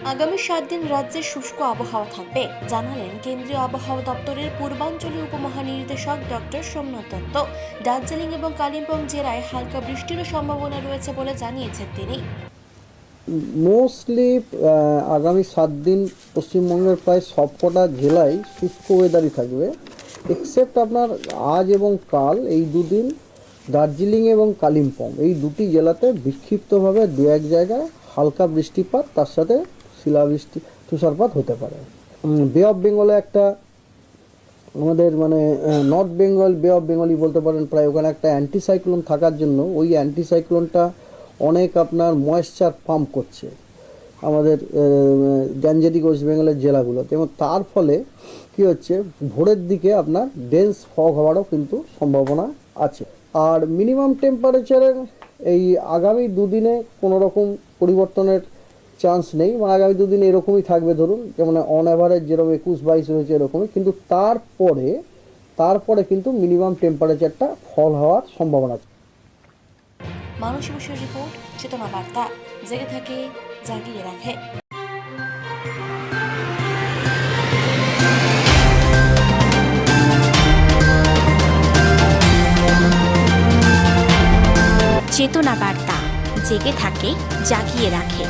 আগামী 7 দিন রাজ্যে শুষ্ক আবহাওয়া থাকবে জানালেন কেন্দ্রীয় আবহাওয়া দপ্তরের পূর্বাঞ্চলীয় উপমহানির্দেশক ডক্টর সোমনাথ দত্ত। দার্জিলিং এবং কালিম্পং জেলায় হালকা বৃষ্টিরও সম্ভাবনা রয়েছে বলে জানিয়েছেন তিনি। মোস্টলি আগামী 7 দিন পশ্চিমবঙ্গের প্রায় সবকটা জেলায় শুষ্ক ওয়েদারই থাকবে, এক্সেপ্ট আপনার আজ এবং কাল এই দুদিন দার্জিলিং এবং কালিম্পং এই দুটি জেলাতে বিক্ষিপ্তভাবে দু এক জায়গায় হালকা বৃষ্টিপাত, তার সাথে শিলাবৃষ্টি, তুষারপাত হতে পারে। বে অফ বেঙ্গলে একটা আমাদের নর্থ বেঙ্গল বে অফ বেঙ্গলই বলতে পারেন, প্রায় ওখানে একটা অ্যান্টিসাইক্লোন থাকার জন্য ওই অ্যান্টিসাইক্লোনটা অনেক আপনার ময়েশ্চার পাম্প করছে আমাদের গ্যাঞ্জেটিক ওয়েস্ট বেঙ্গলের জেলাগুলোতে, এবং তার ফলে কী হচ্ছে, ভোরের দিকে আপনার ডেন্স ফগ হওয়ারও কিন্তু সম্ভাবনা আছে। আর মিনিমাম টেম্পারেচারের এই আগামী দুদিনে কোনো রকম পরিবর্তনের চান্স নেই, আগামী দুদিন এরকমই থাকবে, ধরুন যেমন অন অ্যাভারেজ যেরকম 21-22 রয়েছে এরকমই, কিন্তু তারপরে কিন্তু মিনিমাম টেম্পারেচারটা ফল হওয়ার সম্ভাবনা আছে। মানসী বসুর রিপোর্ট, চেতনা বার্তা, জেগে থাকে জাগিয়ে রাখে। চেতনা বার্তা, জেগে থাকে জাগিয়ে রাখে।